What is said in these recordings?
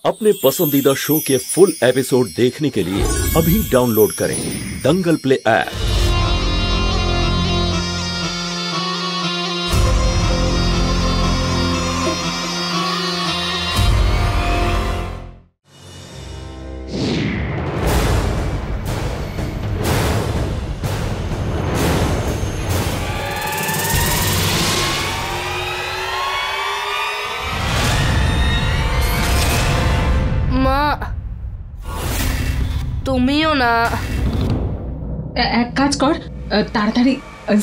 अपने पसंदीदा शो के फुल एपिसोड देखने के लिए अभी डाउनलोड करें दंगल प्ले ऐप। তুমিও না এক কাজ কর, তাড়াতাড়ি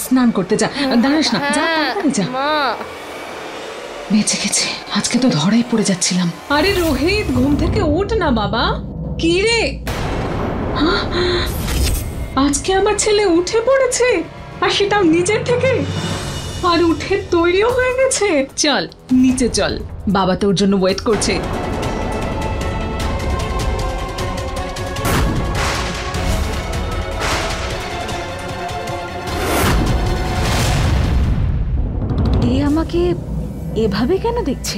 স্নান করতে যা। দাঁড়াস না, যা তাড়াতাড়ি যা। মা বেঁচে গেছে, আজকে তো ধরাই পড়ে যাচ্ছিলাম। আরে রোহিত, ঘুম থেকে ওঠ না বাবা। কি রে, আজকে আমার ছেলে উঠে পড়েছে, আর সেটাও নিজের থেকে, আর উঠে তৈরিও হয়ে গেছে। চল নিচে চল, বাবা তোর জন্য ওয়েট করছে। আমাকে এভাবে কেন দেখছে?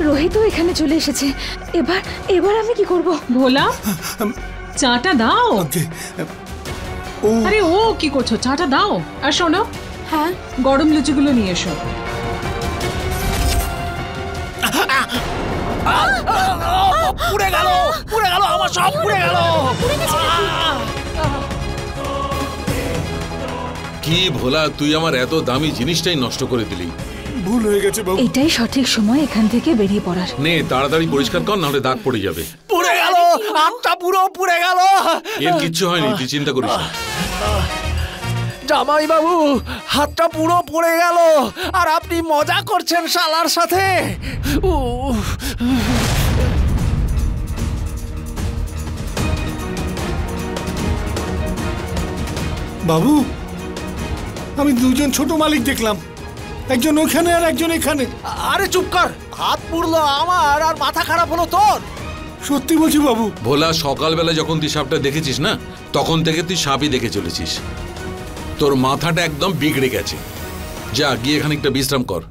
রোহিতও এখানে চলে এসেছে। এবার আমি কি করব? ভোলা, চাটা দাও। আরে ও কি করছো? চাটা দাও। আর শোনো, হ্যাঁ, গরম লুচিগুলো নিয়ে এসো। পুড়ে গেল আমার সব পুড়ে গেল। কি ভোলা, তুই আমার এত দামি জিনিসটাই নষ্ট করে দিলি। ভুল হয়ে গেছে বাবু। এটাই সঠিক সময় এখান থেকে বেরিয়ে পড়ার। নে তাড়াতাড়ি পরিষ্কার কর, নাহলে দাগ পড়ে যাবে। পুড়ে গেল, আমটা পুরো পুড়ে গেল। এর কিচ্ছু হয়নি, তুই চিন্তা করিস না। জামাই বাবু, হাতটা পুরো পুড়ে গেল, আর আপনি মজা করছেন শালার সাথে। বাবু, আমি দুজন ছোট মালিক দেখলাম, একজন ওখানে আর একজন এখানে। আরে চুপ কর, হাত পুড়লো আমার আর মাথা খারাপ হলো তোর। সত্যি বলছি বাবু। ভোলা, সকালবেলা যখন তুই সাপটা দেখেছিস না, তখন থেকে তুই সাপই দেখে চলেছিস। তোর মাথাটা একদম বিগড়ে গেছে। যা গিয়ে খানিকটা বিশ্রাম কর।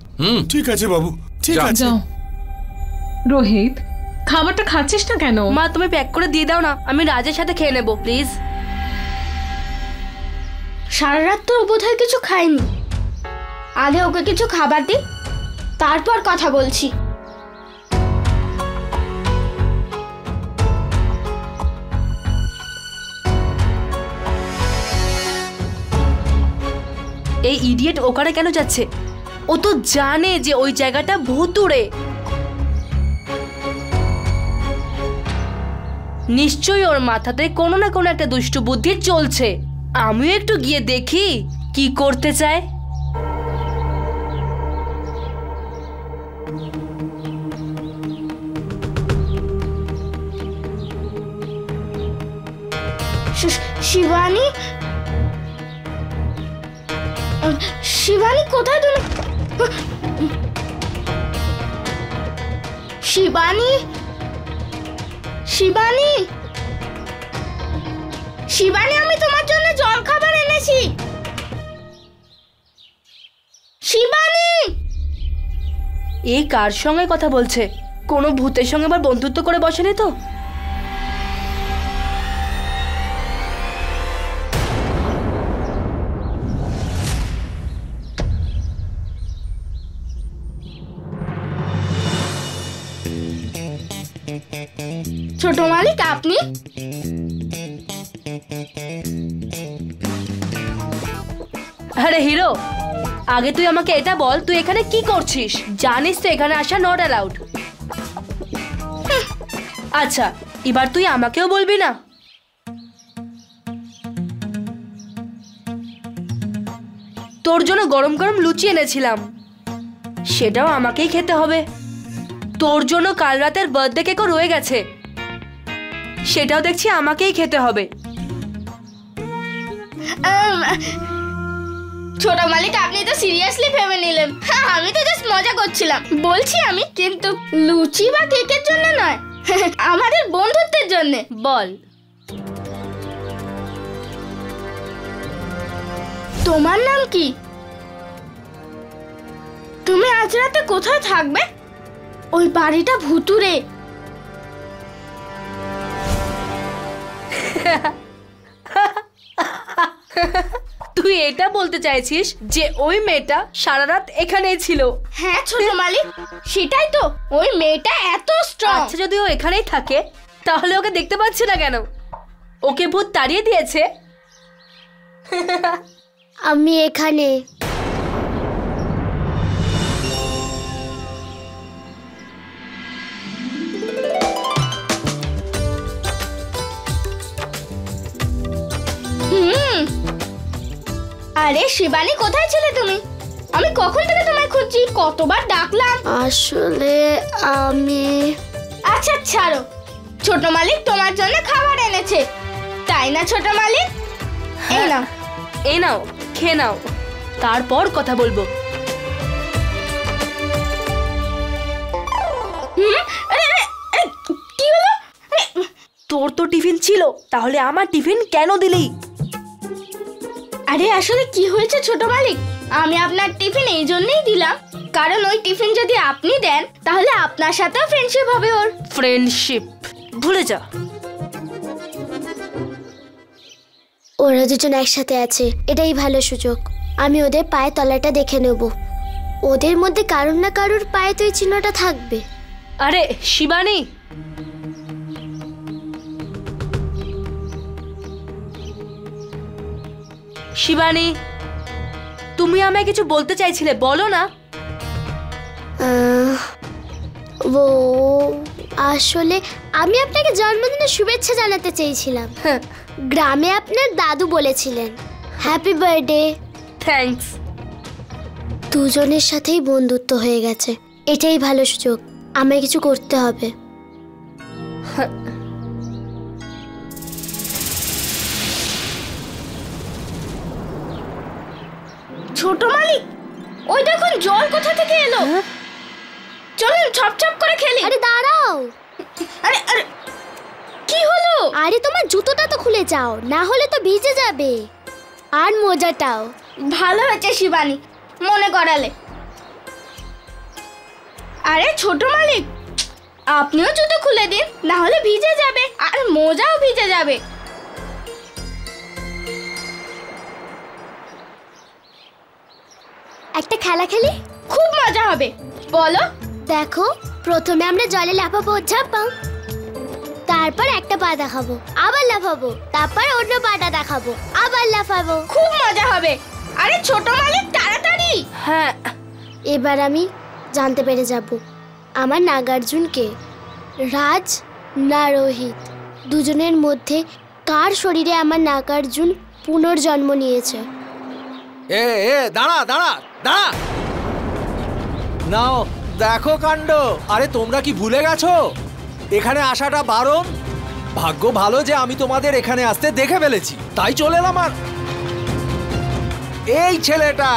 ঠিক আছে বাবু, ঠিক আছে। যাও। রোহিত, খাবারটা খাচ্ছিস না কেন? মা তুমি প্যাক করে দিয়ে দাও না, আমি রাজের সাথে খেয়ে নেবো প্লিজ। সারা রাত তো বোধহয় কিছু খাইনি। আগে ওকে কিছু খাবার দি, তারপর কথা বলছি। এই ইডিয়েট ওখানে কেন যাচ্ছে? ও তো জানে যে ওই জায়গাটা ভুতুড়ে। নিশ্চয়ই ওর মাথাতে কোনো না কোনো একটা দুষ্টু বুদ্ধি চলছে। আমিও একটু গিয়ে দেখি কি করতে চায়। শিবানী, শিবানী কোথায় তুমি? শিবানী, শিবানী, শিবানী, আমি তোমার জন্য জল খাবার এনেছি। শিবানী! এই কার সঙ্গে কথা বলছে? কোনো ভূতের সঙ্গে আবার বন্ধুত্ব করে বসেনি তো? ছোট মালিক আপনি? আরে হিরো, আগে তুই আমাকে এটা বল, তুই এখানে কি করছিস? জানিস তো এখানে আসা নট অ্যালাউড। আচ্ছা, এবার তুই আমাকেও বলবি না? তোর জন্য গরম গরম লুচি এনেছিলাম, সেটাও আমাকেই খেতে হবে। তোর জন্য কাল রাতের বার্থডে কেকও রয়ে গেছে, সেটাও দেখছি আমাকেই খেতে হবে। ছোট মালিক, আপনি তো সিরিয়াসলি ভেবে নিলেন। আমি তো জাস্ট মজা করছিলাম। বলছি আমি, কিন্তু লুচি বা কেকের জন্য নয়, আমাদের বন্ধুত্বের জন্য। বল। তোমার নাম কি? তুমি আজ রাতে কোথায় থাকবে? ওই বাড়িটা ভুতুরে। তুই এটা বলতে চাইছিস যে ওই মেয়েটা সারা রাত এখানেই ছিল? হ্যাঁ ছোট মালিক, সেটাই তো। ওই মেয়েটা এত স্ট্রং। আচ্ছা, যদি ও এখানেই থাকে তাহলে ওকে দেখতে পাচ্ছি না কেন? ওকে ভূত তাড়িয়ে দিয়েছে? আমি এখানে। আরে শিবানী, কোথায় ছিলে তুমি? আমি কখন থেকে তোমায় খুঁজছি, কতবার ডাকলাম। আসলে আমি... আচ্ছা ছাড়ো, ছোট মালিক তোমার জন্য খাবার এনেছে, তাই না ছোট মালিক? এই নাও। এই নাও, খেয়ে নাও, তারপর কথা বলবো। কি হলো? তোর তো টিফিন ছিল, তাহলে আমার টিফিন কেন দিলি? আরে আসলে কি হয়েছে ছোট মালিক, আমি আপনার টিফিন এই জন্যই দিলাম কারণ ওই টিফিন যদি আপনি দেন তাহলে আপনার সাথেও ফ্রেন্ডশিপ হবে ওর। ফ্রেন্ডশিপ ভুলে যা। ওরা দুজন একসাথে আছে, এটাই ভালো সুযোগ। আমি ওদের পায়ে তলাটা দেখে নেব। ওদের মধ্যে কারোর না কারোর পায়ে তো এই চিহ্নটা থাকবে। আরে শিবানী, শিবানী, তুমি আমায় কিছু বলতে চাইছিলে, বলো না। ও আসলে আমি আপনাকে জন্মদিনের শুভেচ্ছা জানাতে চেয়েছিলাম। গ্রামে আপনার দাদু বলেছিলেন হ্যাপি বার্থডে। থ্যাঙ্কস। দুজনের সাথেই বন্ধুত্ব হয়ে গেছে, এটাই ভালো সুযোগ। আমায় কিছু করতে হবে। ছোট মালিক, ওই দেখুন জল কোথা থেকে এলো। চলুন ছপছপ করে খেলি। আরে দাঁড়াও। আরে আরে কি হলো? আরে তোমার জুতোটা তো খুলে যাও, না হলে তো ভিজে যাবে। আর মোজাটাও। ভালো হয়েছে শিবানী, মনে করালে। আরে ছোট মালিক, আপনিও জুতো খুলে দিন, না হলে ভিজে যাবে আর মোজাও ভিজে যাবে। একটা খেলা খেলি, খুব মজা হবে। বলো। দেখো, প্রথমে আমরা জলে লাফাবো, ঝাপাও। তারপর একটা পা দেখাবো, আবার লাফাবো। তারপর অন্য পাটা দেখাবো, আবার লাফাবো। খুব মজা হবে। আরে ছোট মালিক, তাড়াতাড়ি। হ্যাঁ, এবার আমি জানতে পেরে যাব আমার নাগার্জুনকে। রাজ না রোহিত, দুজনের মধ্যে কার শরীরে আমার নাগার্জুন পুনর্জন্ম নিয়েছে। এ এ দাঁড়া দাঁড়া দাঁড়া, নাও দেখো কাণ্ড। আরে তোমরা কি ভুলে গেছো এখানে আসাটা বারণ? ভাগ্য ভালো যে আমি তোমাদের এখানে আসতে দেখে ফেলেছি, তাই চলে এলাম। আর এই ছেলেটা,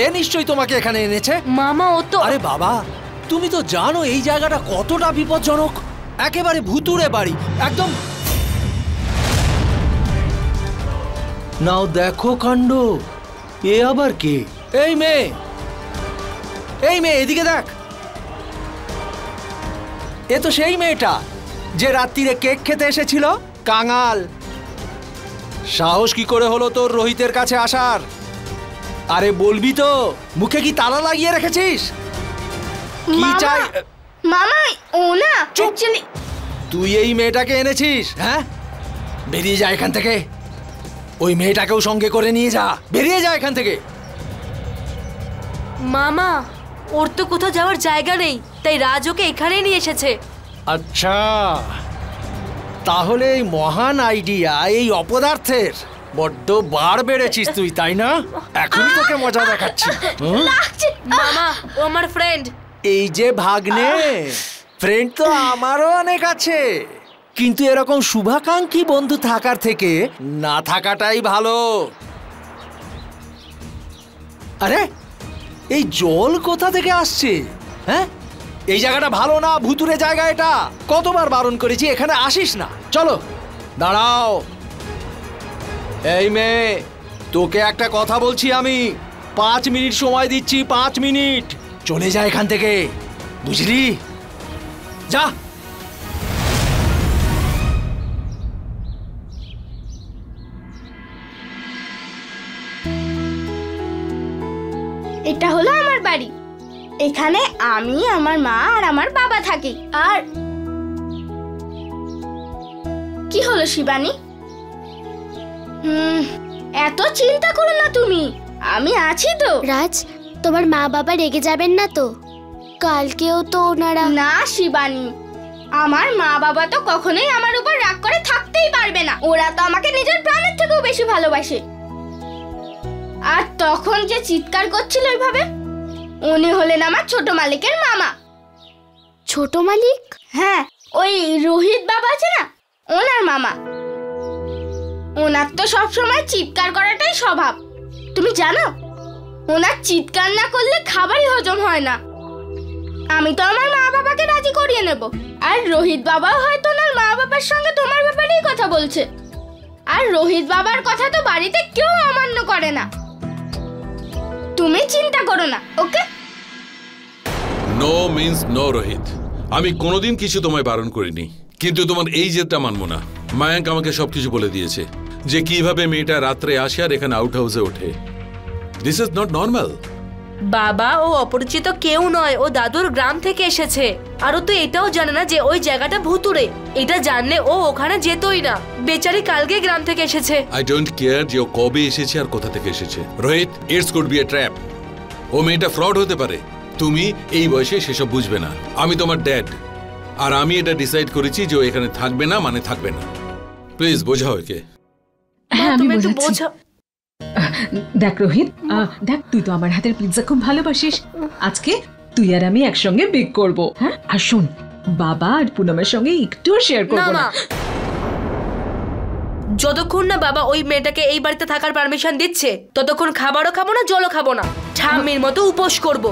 এ নিশ্চয়ই তোমাকে এখানে এনেছে। মামা ও তো... আরে বাবা, তুমি তো জানো এই জায়গাটা কতটা বিপজ্জনক। একেবারে ভুতুড়ে বাড়ি একদম। নাও দেখো কাণ্ড, এ আবার কে? এই মেয়ে, এই মেয়ে এদিকে দেখ। এ তো সেই মেয়েটা যে রাত্রিরে কেক খেতে এসেছিল। কাঙাল, সাহস কি করে হলো তোর রোহিতের কাছে আসার? আরে বলবি তো, মুখে কি তালা লাগিয়ে রেখেছিস? কি চাই? মামা ও না, অ্যাকচুয়ালি তুই এই মেয়েটাকে এনেছিস? হ্যাঁ, বেরিয়ে যা এখান থেকে। ওই মেয়েটাকেও সঙ্গে করে নিয়ে যা, বেরিয়ে যা এখান থেকে। মামা, ওর তো কোথাও যাওয়ার জায়গা নেই, তাই রাজ ওকে এখানেই নিয়ে এসেছে। আচ্ছা, তাহলে এই মহান আইডিয়া এই অপদার্থের বড্ড বার বেড়েছিস তুই, তাই না? এখনই তোকে মজা দেখাচ্ছি। মামা, ও আমার ফ্রেন্ড। এই যে ভাগ্নে, ফ্রেন্ড তো আমারও অনেক আছে, কিন্তু এরকম শুভাকাঙ্ক্ষী বন্ধু থাকার থেকে না থাকাটাই ভালো। আরে এই জল কোথা থেকে আসছে? হ্যাঁ, এই জায়গাটা ভালো না, ভুতুরে জায়গা এটা। কতবার বারণ করেছি এখানে আসিস না। চলো, দাঁড়াও। এই মেয়ে, তোকে একটা কথা বলছি আমি, 5 মিনিট সময় দিচ্ছি, 5 মিনিট। চলে যা এখান থেকে, বুঝলি? যা। এটা হলো আমার বাড়ি। এখানে আমি, আমার মা আর আমার বাবা থাকি। আর কি হলো শিবানী? এত চিন্তা করো না তুমি, আমি আছি তো। রাজ, তোমার মা বাবা রেগে যাবেন না তো? কালকেও তো ওনারা। না শিবানী, আমার মা বাবা তো কখনোই আমার উপর রাগ করে থাকতেই পারবে না। ওরা তো আমাকে নিজের প্রাণের থেকেও বেশি ভালোবাসে। আর তখন যে চিৎকার করছিল ওইভাবে, উনি হলেন আমার ছোট মালিকের মামা। ছোট মালিক? হ্যাঁ, ওই রোহিত বাবা আছে না, ওনার মামা। ওনার তো সবসময় চিৎকার করাটাই স্বভাব। তুমি জানো, ওনার চিৎকার না করলে খাবারই হজম হয় না। আমি তো আমার মা বাবাকে রাজি করিয়ে নেব, আর রোহিত বাবাও হয়তো ওনার মা বাবার সঙ্গে তোমার ব্যাপারেই কথা বলছে। আর রোহিত বাবার কথা তো বাড়িতে কেউ অমান্য করে না। তুমি চিন্তা করো না, okay? No means no Rohit. আমি কোনোদিন কিছু তোমায় বারণ করিনি, কিন্তু তোমার এই জেদটা মানবো না। মায়াঙ্ক আমাকে সবকিছু বলে দিয়েছে যে কিভাবে মেয়েটা রাত্রে আসে আর এখানে আউট হাউসে ওঠে। This is not normal. বাবা, ও অপরিচিত কেউ নয়, ও দাদুর গ্রাম থেকে এসেছে। আর ও তো এটাও জানে না যে ওই জায়গাটা ভুতুড়ে। এটা জানলে ও ওখানে যেতই না। বেচারি কালকে গ্রাম থেকে এসেছে। আই ডোন্ট কেয়ার যে ও কবে এসেছে আর কোথা থেকে এসেছে। Rohit, it's could be a trap. ও মেয়েটা ফ্রড হতে পারে। তুমি এই বয়সে সেসব বুঝবে না। আমি তোমার ড্যাড, আর আমি এটা ডিসাইড করেছি যে ও এখানে থাকবে না মানে থাকবে না। প্লিজ বোঝাও একে। হ্যাঁ, আমি তুমি একটু বোঝাচ্ছি। বোঝাও। দেখ রোহিত, দেখ তুই তো আমার হাতের পিৎজা খুব ভালোবাসিস। আজকে তুই আর আমি একসঙ্গে বেক করব। হ্যাঁ, আর শোন, বাবা আর পুনমের সঙ্গে একটু শেয়ার না করব মা, না। যতক্ষণ না বাবা ওই মেয়েটাকে এই বাড়িতে থাকার পারমিশন দিচ্ছে, ততক্ষণ খাবারও খাবো না, জলও খাবো না। ঠাম্মির মতো উপোস করব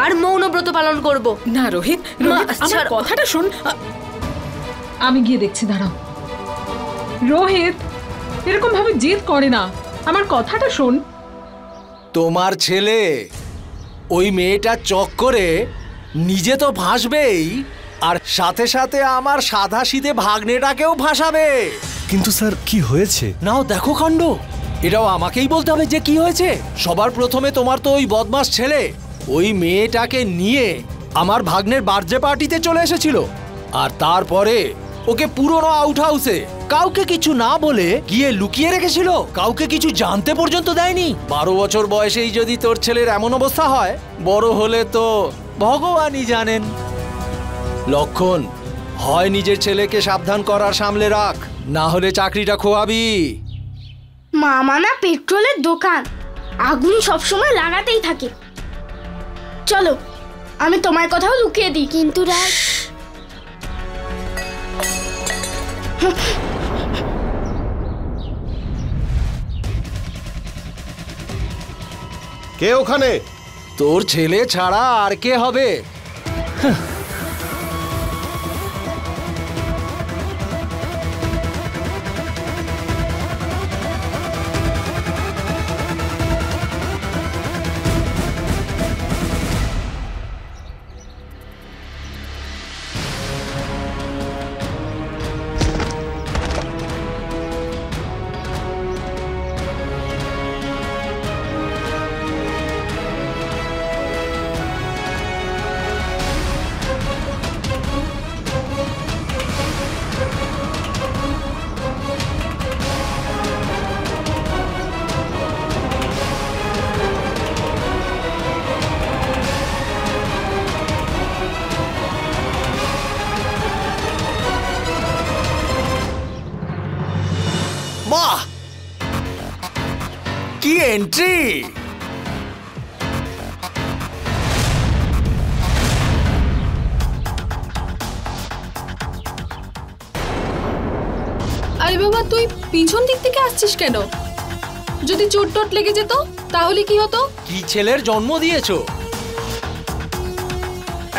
আর মৌন ব্রত পালন করব। না রোহিত, আমার কথাটা শোন। আমি গিয়ে দেখছি, দাঁড়াও। রোহিত এরকম ভাবে জেদ করে না, আমার কথাটা শোন। তোমার ছেলে ওই মেয়েটা চক্করে নিজে তো ভাসবেই, আর সাথে সাথে আমার সাধাসিধে ভাগ্নেটাকেও ভাসাবে। কিন্তু স্যার, কি হয়েছে? নাও দেখো কাণ্ড। এটাও আমাকেই বলতে হবে যে কি হয়েছে। সবার প্রথমে তোমার তো ওই বদমাস ছেলে ওই মেয়েটাকে নিয়ে আমার ভাগ্নের বার্থডে পার্টিতে চলে এসেছিল, আর তারপরে ওকে পুরনো আউট হাউসে কাউকে কিছু না বলে গিয়ে লুকিয়ে রেখেছিল। কাউকে কিছু জানতে পর্যন্ত দেয়নি। 12 বছর বয়সেই যদি তোর ছেলের এমন অবস্থা হয়, বড় হলে তো ভগবানই জানেন। লক্ষণ, হয় নিজের ছেলেকে সাবধান করার সামলে রাখ, না হলে চাকরিটা খোয়াবি। মামা না পেট্রোলের দোকান, আগুন সবসময় লাগাতেই থাকে। চলো, আমি তোমার কথাও লুকিয়ে দিই। কিন্তু রাজ, কে ওখানে? তোর ছেলে ছাড়া আর কে হবে? বাহ, কি এন্ট্রি! আরে বাবা, তুই পিছন দিক থেকে আসছিস কেন? যদি চোট টোট লেগে যেত তাহলে কি হতো? কি ছেলের জন্ম দিয়েছো!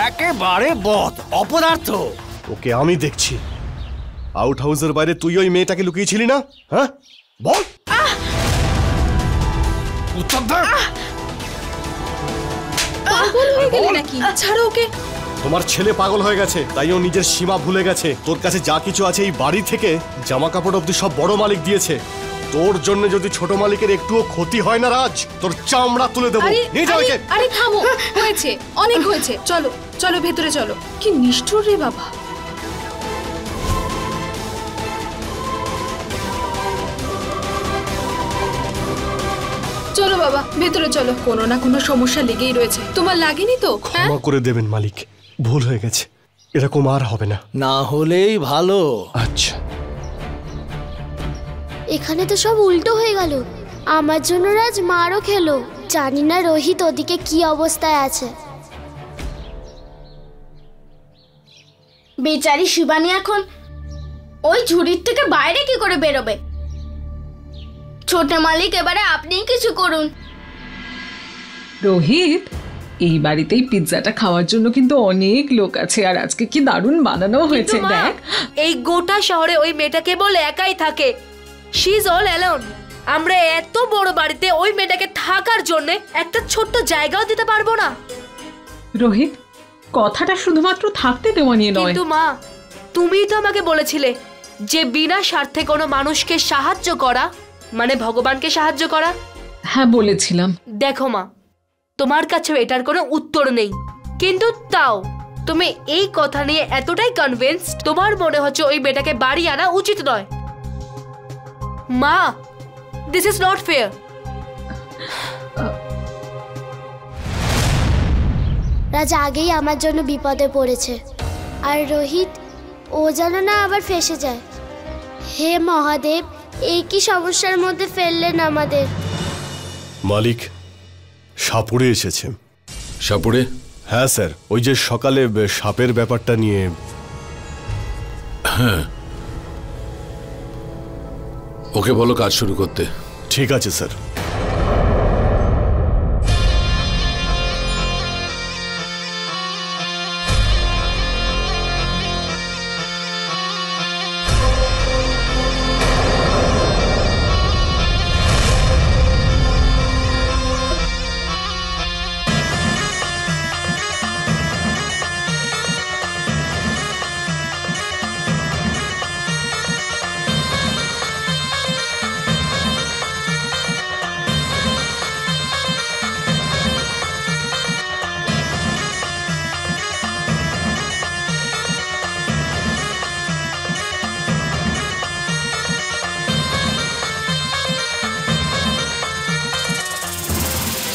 একেবারে বদ অপদার্থ। ওকে আমি দেখছি। আউট হাউসের বাইরে তুই ওই মেয়েটাকে লুকিয়েছিলি না? হ্যাঁ, বল। উত্তর দে। পাগল হয়ে গেলি নাকি? ছাড়ো ওকে। তোমার ছেলে পাগল হয়ে গেছে, তাই ও নিজের সীমা ভুলে গেছে। তোর কাছে যা কিছু আছে এই বাড়ি থেকে জামা কাপড় অব্দি সব বড় মালিক দিয়েছে। তোর জন্য যদি ছোট মালিকের একটুও ক্ষতি হয় না রাজ, তোর চামড়া তুলে দেবো। নিয়ে যাও একে। আরে থামো, হয়েছে, অনেক হয়েছে। চলো চলো ভেতরে চলো। কি নিষ্ঠুর রে বাবা। চলো বাবা ভেতরে চলো। কোনো না কোনো সমস্যা লেগেই রয়েছে। তোমার লাগেনি তো? ক্ষমা করে দেবেন মালিক, ভুল হয়ে গেছে, এরকম আর হবে না। না হলেই ভালো। আচ্ছা। এখানে তো সব উল্টো হয়ে গেল। আমার জন্য রাজ মারও খেলো। জানি না রোহিত ওদিকে কি অবস্থায় আছে। বেচারি শিবানী এখন ওই ঝুড়ির থেকে বাইরে কি করে বেরোবে? ছোট মালিক, এবারে আপনিই কিছু করুন। রোহিত, এই বাড়িতেই পিৎজাটা খাওয়ার জন্য কিন্তু অনেক লোক আছে, আর আজকে কি দারুণ বানানো হয়েছে। কিন্তু মা, দেখ, এই গোটা শহরে ওই মেয়েটা কেবল একাই থাকে। She is all alone. আমরা এত বড় বাড়িতে ওই মেয়েটাকে থাকার জন্য একটা ছোট্ট জায়গাও দিতে পারবো না। রোহিত, কথাটা শুধুমাত্র থাকতে দেওয়া নিয়ে নয়। কিন্তু মা, তুমিই তো আমাকে বলেছিলে যে বিনা স্বার্থে কোনো মানুষকে সাহায্য করা মানে ভগবানকে সাহায্য করা। হ্যাঁ বলেছিলাম। দেখো মা, তোমার কাছেও এটার কোনো উত্তর নেই, কিন্তু তাও তুমি এই কথা নিয়ে এতটাই কনভিন্সড, তোমার মনে হচ্ছে ওই মেয়েটাকে বাড়ি আনা উচিত নয়। মা, দিস ইজ নট ফেয়ার। রাজা আগেই আমার জন্য বিপদে পড়েছে, আর রোহিত ও যেন না আবার ফেঁসে যায়। হে মহাদেব, এই কি সমস্যার মধ্যে ফেললেন আমাদের। মালিক, সাপুড়ে এসেছে। সাপুড়ে? হ্যাঁ স্যার, ওই যে সকালে সাপের ব্যাপারটা নিয়ে। হ্যাঁ, ওকে বলো কাজ শুরু করতে। ঠিক আছে স্যার।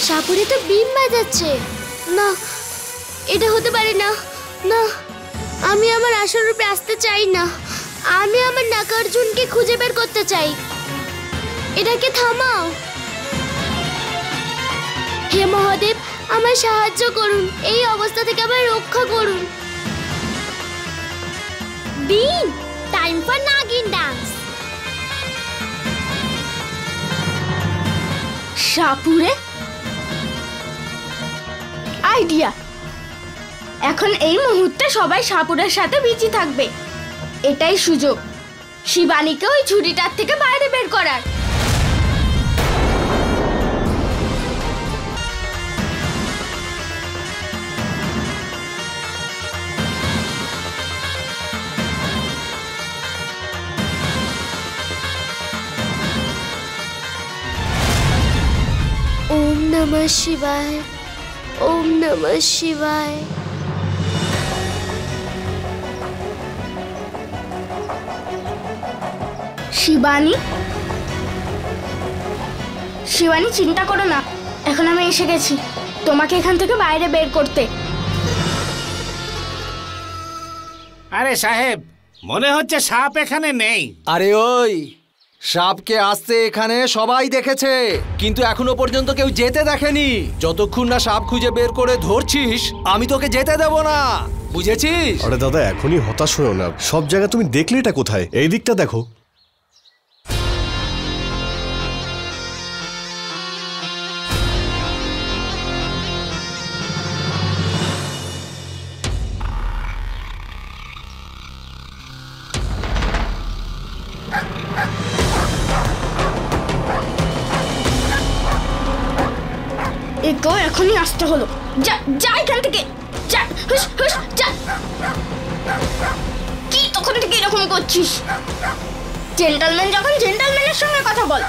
সাপুরে তো বিম বাজাচ্ছে। না, এটা হতে পারে না। না, আমি আমার আসল রূপে আসতে চাই না। আমি আমার নাগার্জুনকে খুঁজে বের করতে চাই। এটাকে থামাও। হে মহাদেব, আমার সাহায্য করুন, এই অবস্থা থেকে আমায় রক্ষা করুন। বিম, টাইম ফর নাগিন ডান্স। সাপুরে আইডিয়া। এখন এই মুহূর্তে সবাই সাপুরের সাথে বিজি থাকবে। এটাই সুযোগ শিবানীকে ওই ঝুড়িটার থেকে বাইরে বের করার। ওম নমঃ শিবায়, ওম নমঃ শিবায়। শিবানী, শিবানী চিন্তা করো না, এখন আমি এসে গেছি তোমাকে এখান থেকে বাইরে বের করতে। আরে সাহেব, মনে হচ্ছে সাপ এখানে নেই। আরে ওই সাপকে আসতে এখানে সবাই দেখেছে, কিন্তু এখনো পর্যন্ত কেউ যেতে দেখেনি। যতক্ষণ না সাপ খুঁজে বের করে ধরছিস, আমি তোকে যেতে দেব না, বুঝেছিস? আরে দাদা, এখনই হতাশ হয়েও না। সব জায়গা তুমি দেখলে এটা কোথায়? এই দিকটা দেখো। একেও এখনই আসতে হলো। যা যা এখান থেকে, যা, হুস হুস যা। কি তখন থেকে এরকম করছিস? জেন্টলম্যান যখন জেন্টলম্যানের সঙ্গে কথা বল।